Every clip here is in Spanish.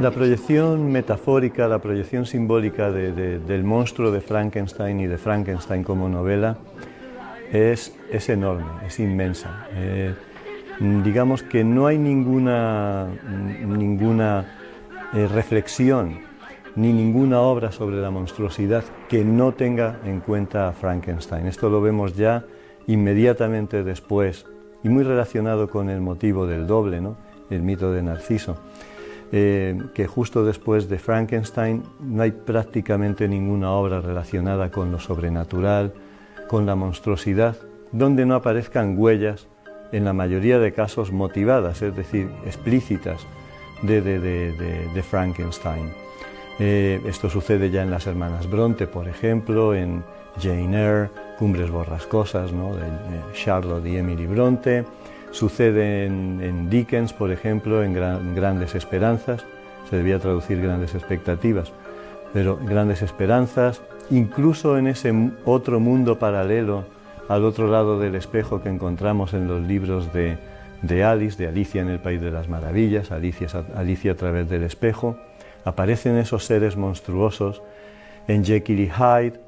La proyección metafórica, la proyección simbólica del monstruo de Frankenstein y de Frankenstein como novela es enorme, es inmensa. Digamos que no hay ninguna reflexión ni ninguna obra sobre la monstruosidad que no tenga en cuenta a Frankenstein. Esto lo vemos ya inmediatamente después y muy relacionado con el motivo del doble, ¿no? El mito de Narciso. Que justo después de Frankenstein no hay prácticamente ninguna obra relacionada con lo sobrenatural, con la monstruosidad, donde no aparezcan huellas, en la mayoría de casos motivadas, es decir, explícitas, de Frankenstein. Esto sucede ya en las hermanas Bronte, por ejemplo, en Jane Eyre, Cumbres borrascosas, ¿no?, de Charlotte y Emily Bronte. Sucede en Dickens, por ejemplo, en Grandes Esperanzas, se debía traducir Grandes Expectativas, pero Grandes Esperanzas, incluso en ese otro mundo paralelo, al otro lado del espejo que encontramos en los libros de Alice, de Alicia en el País de las Maravillas, Alicia a través del espejo, aparecen esos seres monstruosos en Jekyll y Hyde,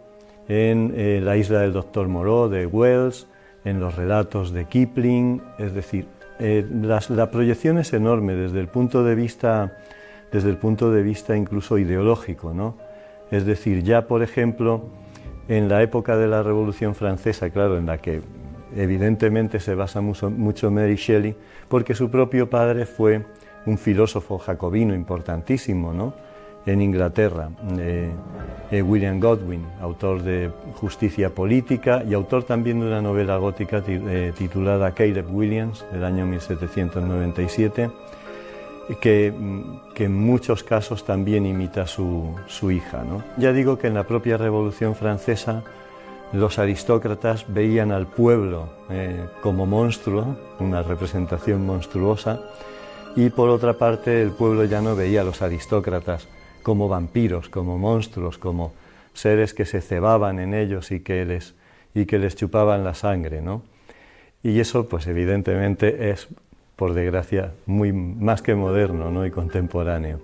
en La isla del Doctor Moreau de Wells, en los relatos de Kipling. Es decir, la proyección es enorme desde el punto de vista incluso ideológico, ¿no? Es decir, ya por ejemplo, en la época de la Revolución Francesa, claro, en la que evidentemente se basa mucho Mary Shelley, porque su propio padre fue un filósofo jacobino importantísimo, ¿no?, en Inglaterra, William Godwin, autor de Justicia Política y autor también de una novela gótica titulada Caleb Williams, del año 1797, que en muchos casos también imita su hija, ¿no? Ya digo que en la propia Revolución Francesa los aristócratas veían al pueblo como monstruo, una representación monstruosa, y por otra parte el pueblo ya no veía a los aristócratas como vampiros, como monstruos, como seres que se cebaban en ellos y que les chupaban la sangre, ¿no? Y eso, pues evidentemente es, por desgracia, más que moderno, ¿no?, y contemporáneo.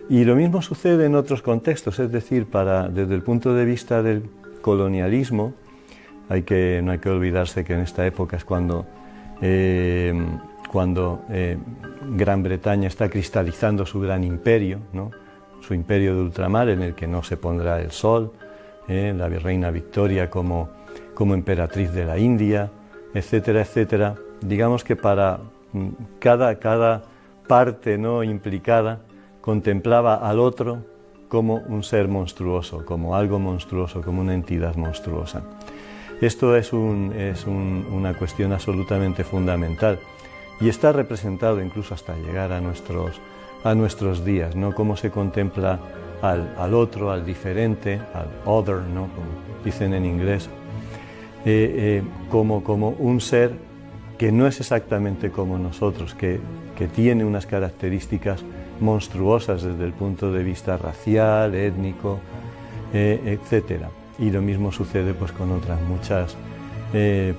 Y lo mismo sucede en otros contextos, es decir, desde el punto de vista del colonialismo, no hay que olvidarse que en esta época es cuando Gran Bretaña está cristalizando su gran imperio, ¿no?, su imperio de ultramar, en el que no se pondrá el sol, la reina Victoria como emperatriz de la India, etcétera, etcétera. Digamos que para cada parte, ¿no?, implicada contemplaba al otro como un ser monstruoso, como algo monstruoso, como una entidad monstruosa. Esto es una cuestión absolutamente fundamental y está representado incluso hasta llegar a nuestros días, ¿no?, cómo se contempla al otro, al diferente, al other, ¿no?, como dicen en inglés, como un ser que no es exactamente como nosotros, que tiene unas características monstruosas desde el punto de vista racial, étnico, etcétera. Y lo mismo sucede pues con otras muchas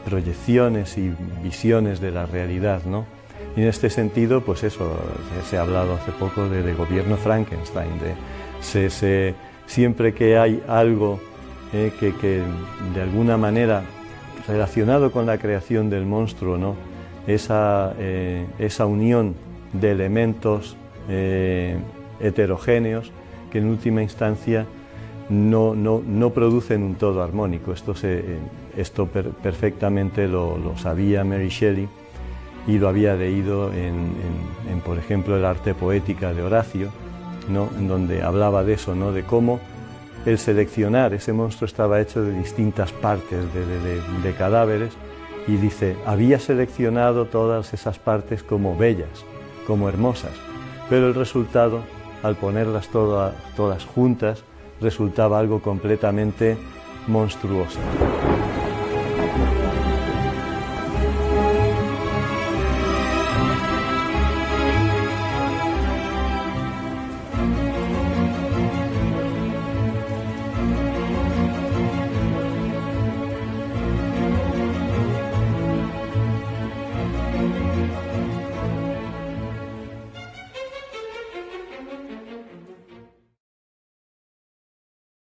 proyecciones y visiones de la realidad, ¿no? Y en este sentido, pues eso, se ha hablado hace poco de gobierno Frankenstein, siempre que hay algo que de alguna manera relacionado con la creación del monstruo, ¿no?, esa unión de elementos heterogéneos que en última instancia no producen un todo armónico. Esto perfectamente lo sabía Mary Shelley y lo había leído en por ejemplo, el Arte Poética de Horacio, ¿no?, en donde hablaba de eso, ¿no?, de cómo el seleccionar, ese monstruo estaba hecho de distintas partes de cadáveres, y dice, había seleccionado todas esas partes como bellas, como hermosas, pero el resultado, al ponerlas todas juntas, resultaba algo completamente monstruoso.